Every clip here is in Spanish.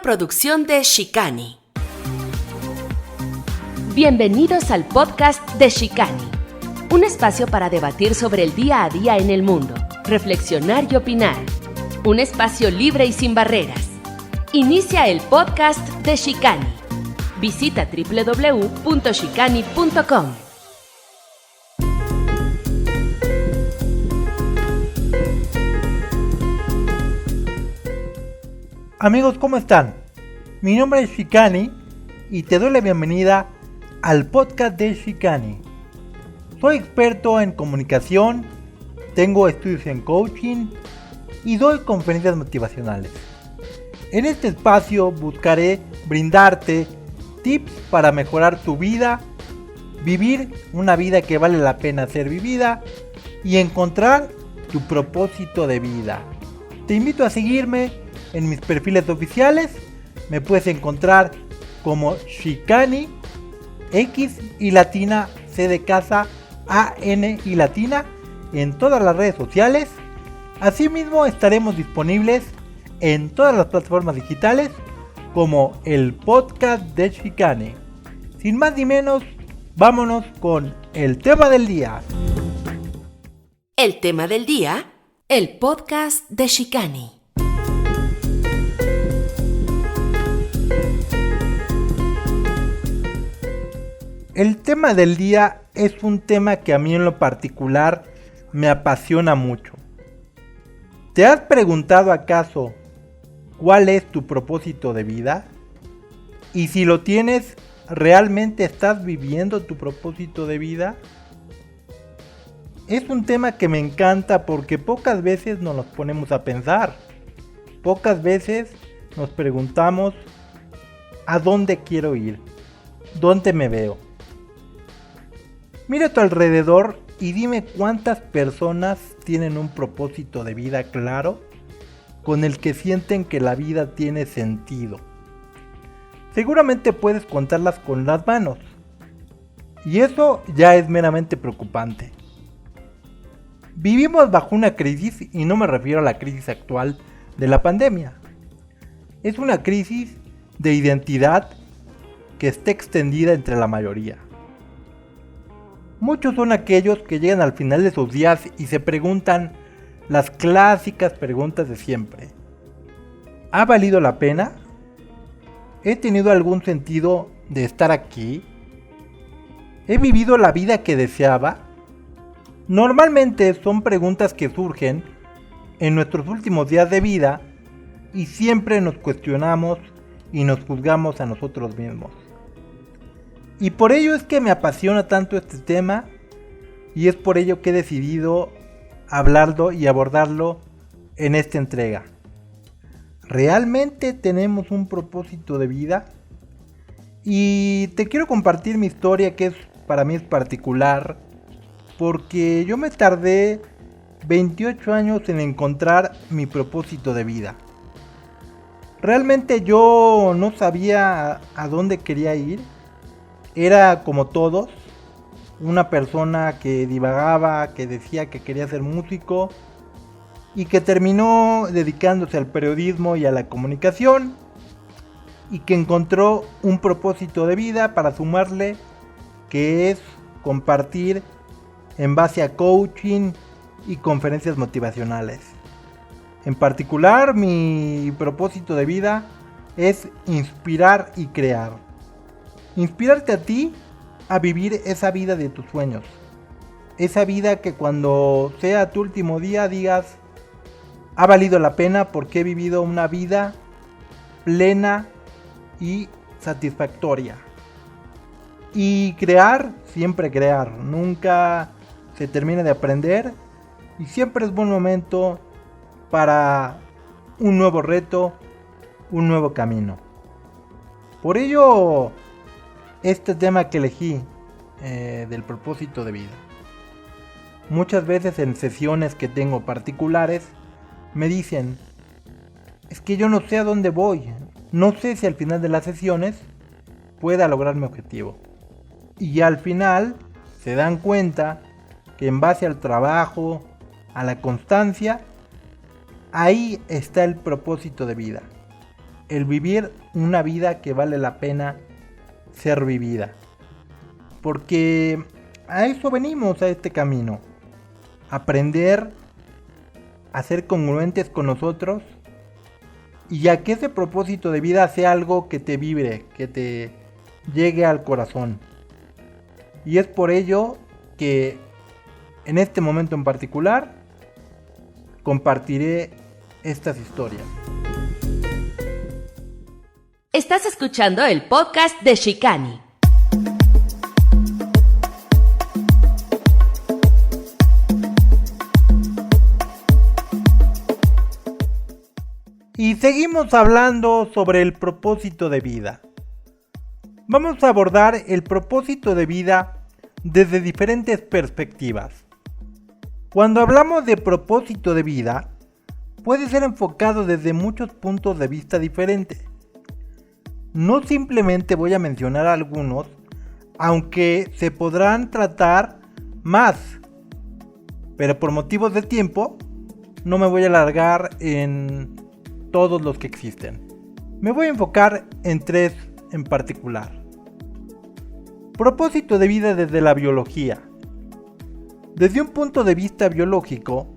producción de Shikani. Bienvenidos al podcast de Shikani, un espacio para debatir sobre el día a día en el mundo, reflexionar y opinar. Un espacio libre y sin barreras. Inicia el podcast de Shikani. Visita www.shikani.com. Amigos, ¿cómo están? Mi nombre es Shikani y te doy la bienvenida al podcast de Shikani. Soy experto en comunicación, tengo estudios en coaching y doy conferencias motivacionales. En este espacio buscaré brindarte tips para mejorar tu vida, vivir una vida que vale la pena ser vivida y encontrar tu propósito de vida. Te invito a seguirme en mis perfiles oficiales. Me puedes encontrar como Shikani, X y latina, C de casa, A, N y latina en todas las redes sociales. Asimismo estaremos disponibles en todas las plataformas digitales como el podcast de Shikani. Sin más ni menos, vámonos con el tema del día. El tema del día, el podcast de Shikani. El tema del día es un tema que a mí en lo particular me apasiona mucho. ¿Te has preguntado acaso cuál es tu propósito de vida? Y si lo tienes, ¿realmente estás viviendo tu propósito de vida? Es un tema que me encanta porque pocas veces nos lo ponemos a pensar. Pocas veces nos preguntamos ¿a dónde quiero ir? ¿Dónde me veo? Mira a tu alrededor y dime cuántas personas tienen un propósito de vida claro con el que sienten que la vida tiene sentido. Seguramente puedes contarlas con las manos. Y eso ya es meramente preocupante. Vivimos bajo una crisis y no me refiero a la crisis actual de la pandemia. Es una crisis de identidad que está extendida entre la mayoría. Muchos son aquellos que llegan al final de sus días y se preguntan las clásicas preguntas de siempre. ¿Ha valido la pena? ¿He tenido algún sentido de estar aquí? ¿He vivido la vida que deseaba? Normalmente son preguntas que surgen en nuestros últimos días de vida y siempre nos cuestionamos y nos juzgamos a nosotros mismos. Y por ello es que me apasiona tanto este tema y es por ello que he decidido hablarlo y abordarlo en esta entrega. ¿Realmente tenemos un propósito de vida? Y te quiero compartir mi historia, que para mí es particular, porque yo me tardé 28 años en encontrar mi propósito de vida. Realmente yo no sabía a dónde quería ir. Era como todos, una persona que divagaba, que decía que quería ser músico y que terminó dedicándose al periodismo y a la comunicación y que encontró un propósito de vida para sumarle, que es compartir en base a coaching y conferencias motivacionales. En particular, mi propósito de vida es inspirar y crear. Inspirarte a ti a vivir esa vida de tus sueños. Esa vida que cuando sea tu último día digas, ha valido la pena porque he vivido una vida plena y satisfactoria. Y crear, siempre crear. Nunca se termina de aprender y siempre es buen momento para un nuevo reto, un nuevo camino. Por ello, este tema que elegí del propósito de vida. Muchas veces en sesiones que tengo particulares me dicen, es que yo no sé a dónde voy, no sé si al final de las sesiones pueda lograr mi objetivo. Y al final se dan cuenta que en base al trabajo, a la constancia, ahí está el propósito de vida. el vivir una vida que vale la pena ser vivida. Porque a eso venimos, a este camino. Aprender a ser congruentes con nosotros y a que ese propósito de vida sea algo que te vibre, que te llegue al corazón. Y es por ello que en este momento en particular compartiré estas historias. Estás escuchando el podcast de Shikani. Y seguimos hablando sobre el propósito de vida. Vamos a abordar el propósito de vida desde diferentes perspectivas. Cuando hablamos de propósito de vida, puede ser enfocado desde muchos puntos de vista diferentes. No simplemente voy a mencionar algunos, aunque se podrán tratar más. Pero por motivos de tiempo, no me voy a alargar en todos los que existen. Me voy a enfocar en 3 en particular. Propósito de vida desde la biología. Desde un punto de vista biológico,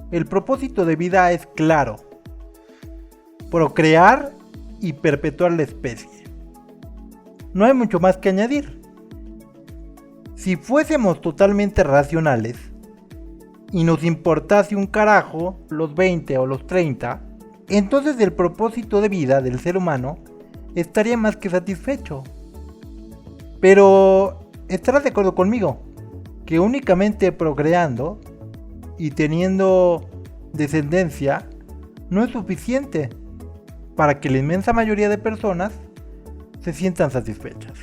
el propósito de vida es claro: procrear y perpetuar la especie. No hay mucho más que añadir. Si fuésemos totalmente racionales y nos importase un carajo los 20 o los 30, entonces el propósito de vida del ser humano estaría más que satisfecho. Pero estarás de acuerdo conmigo que únicamente procreando y teniendo descendencia no es suficiente para que la inmensa mayoría de personas se sientan satisfechas.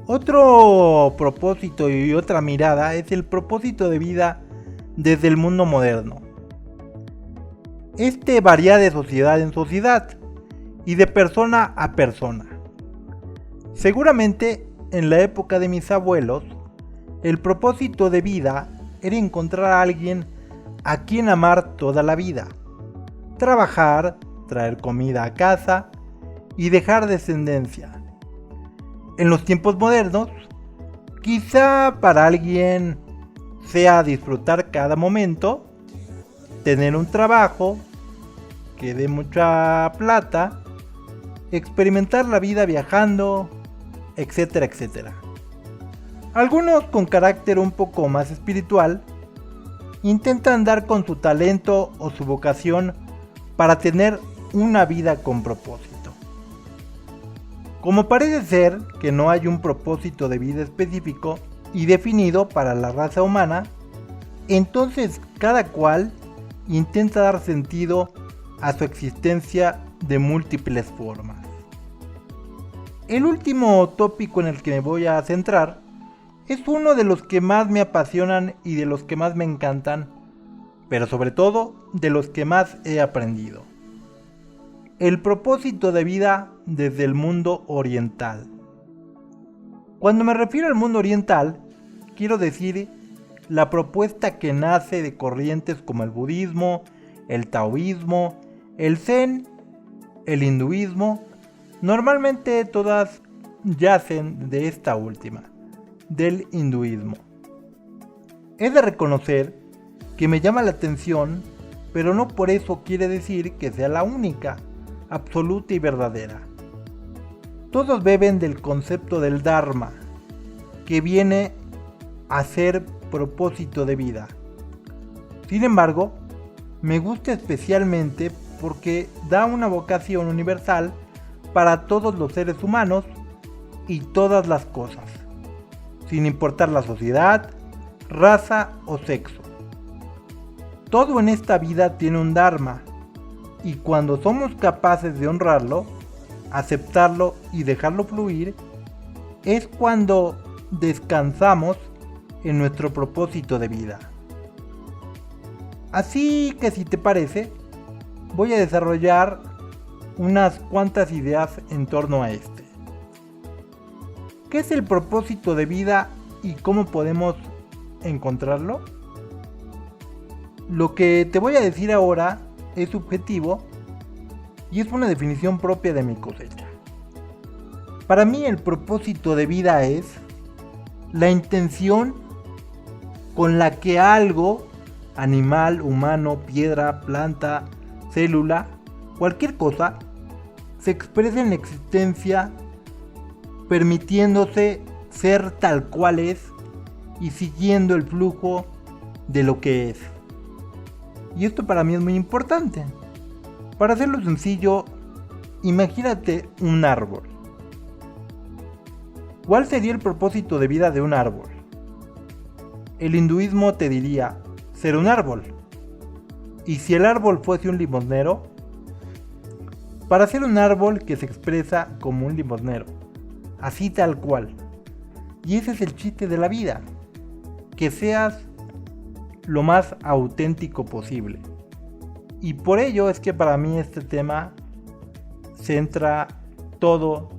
Otro propósito y otra mirada es el propósito de vida desde el mundo moderno. Este varía de sociedad en sociedad y de persona a persona. Seguramente en la época de mis abuelos, el propósito de vida era encontrar a alguien a quien amar toda la vida, trabajar, traer comida a casa y dejar descendencia. En los tiempos modernos, quizá para alguien sea disfrutar cada momento, tener un trabajo que dé mucha plata, experimentar la vida viajando, etcétera, etcétera. Algunos con carácter un poco más espiritual intentan dar con su talento o su vocación para tener una vida con propósito. Como parece ser que no hay un propósito de vida específico y definido para la raza humana, entonces cada cual intenta dar sentido a su existencia de múltiples formas. El último tópico en el que me voy a centrar es uno de los que más me apasionan y de los que más me encantan, pero sobre todo de los que más he aprendido. El propósito de vida desde el mundo oriental. Cuando me refiero al mundo oriental, quiero decir la propuesta que nace de corrientes como el budismo, el taoísmo, el zen, el hinduismo. Normalmente todas yacen de esta última, del hinduismo. He de reconocer que me llama la atención, pero no por eso quiere decir que sea la única, absoluta y verdadera. Todos beben del concepto del Dharma, que viene a ser propósito de vida. Sin embargo, me gusta especialmente porque da una vocación universal para todos los seres humanos y todas las cosas, sin importar la sociedad, raza o sexo. Todo en esta vida tiene un Dharma, y cuando somos capaces de honrarlo, aceptarlo y dejarlo fluir, es cuando descansamos en nuestro propósito de vida. Así que si te parece, voy a desarrollar unas cuantas ideas en torno a este. ¿Qué es el propósito de vida y cómo podemos encontrarlo? Lo que te voy a decir ahora es subjetivo y es una definición propia de mi cosecha. Para mí el propósito de vida es la intención con la que algo, animal, humano, piedra, planta, célula, cualquier cosa, se expresa en la existencia permitiéndose ser tal cual es y siguiendo el flujo de lo que es. Y esto para mí es muy importante. Para hacerlo sencillo, imagínate un árbol. ¿Cuál sería el propósito de vida de un árbol? El hinduismo te diría ser un árbol. ¿Y si el árbol fuese un limosnero? Para ser un árbol que se expresa como un limosnero, así tal cual. Y ese es el chiste de la vida, que seas lo más auténtico posible. Y por ello es que para mí este tema centra todo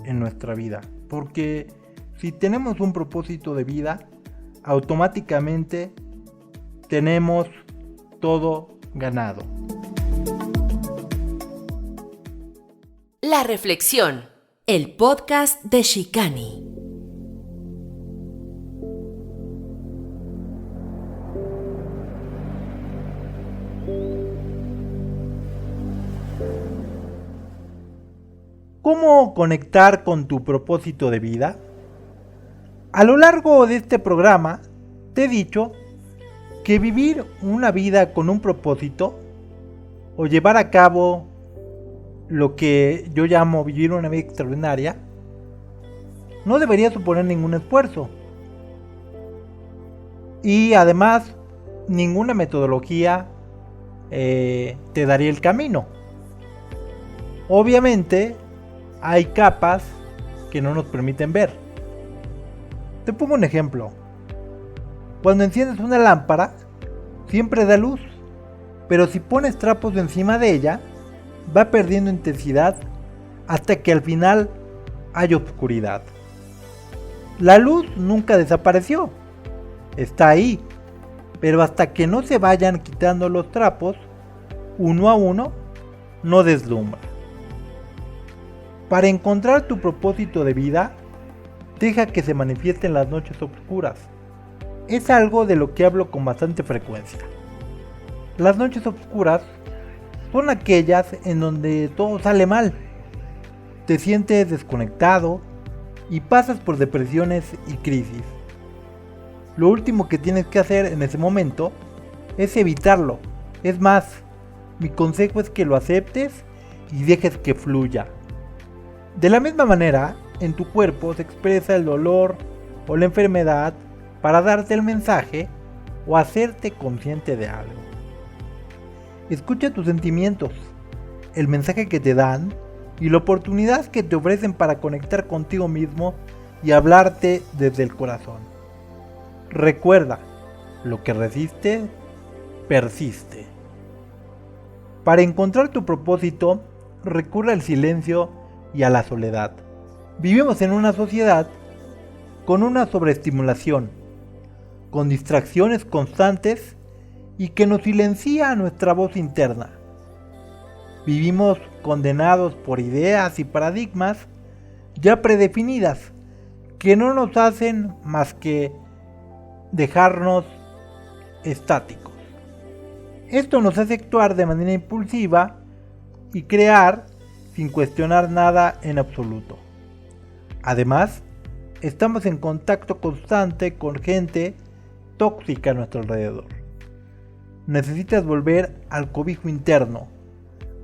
en nuestra vida. Porque si tenemos un propósito de vida, automáticamente tenemos todo ganado. La reflexión, el podcast de Shikani. ¿Cómo conectar con tu propósito de vida? A lo largo de este programa te he dicho que vivir una vida con un propósito o llevar a cabo lo que yo llamo vivir una vida extraordinaria no debería suponer ningún esfuerzo y además ninguna metodología te daría el camino. Obviamente hay capas que no nos permiten ver. Te pongo un ejemplo. Cuando enciendes una lámpara, siempre da luz, pero si pones trapos encima de ella, va perdiendo intensidad hasta que al final hay oscuridad. La luz nunca desapareció, está ahí, pero hasta que no se vayan quitando los trapos, uno a uno, no deslumbra. Para encontrar tu propósito de vida, deja que se manifieste en las noches oscuras. Es algo de lo que hablo con bastante frecuencia. Las noches oscuras son aquellas en donde todo sale mal. Te sientes desconectado y pasas por depresiones y crisis. Lo último que tienes que hacer en ese momento es evitarlo. Es más, mi consejo es que lo aceptes y dejes que fluya. De la misma manera, en tu cuerpo se expresa el dolor o la enfermedad para darte el mensaje o hacerte consciente de algo. Escucha tus sentimientos, el mensaje que te dan y la oportunidad que te ofrecen para conectar contigo mismo y hablarte desde el corazón. Recuerda, lo que resiste, persiste. Para encontrar tu propósito, recurre al silencio y a la soledad. Vivimos en una sociedad con una sobreestimulación, con distracciones constantes y que nos silencia nuestra voz interna. Vivimos condenados por ideas y paradigmas ya predefinidas que no nos hacen más que dejarnos estáticos. Esto nos hace actuar de manera impulsiva y crear sin cuestionar nada en absoluto. Además, estamos en contacto constante con gente tóxica a nuestro alrededor. Necesitas volver al cobijo interno,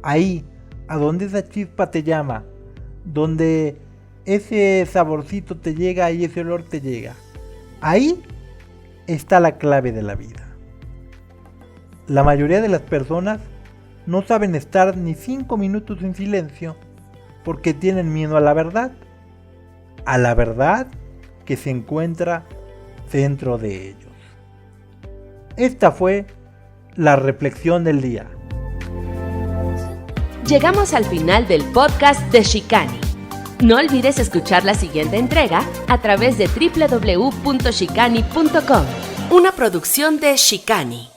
ahí, a donde esa chispa te llama, donde ese saborcito te llega y ese olor te llega. Ahí está la clave de la vida. La mayoría de las personas no saben estar ni 5 minutos en silencio porque tienen miedo a la verdad que se encuentra dentro de ellos. Esta fue la reflexión del día. Llegamos al final del podcast de Shikani. No olvides escuchar la siguiente entrega a través de www.shikani.com. Una producción de Shikani.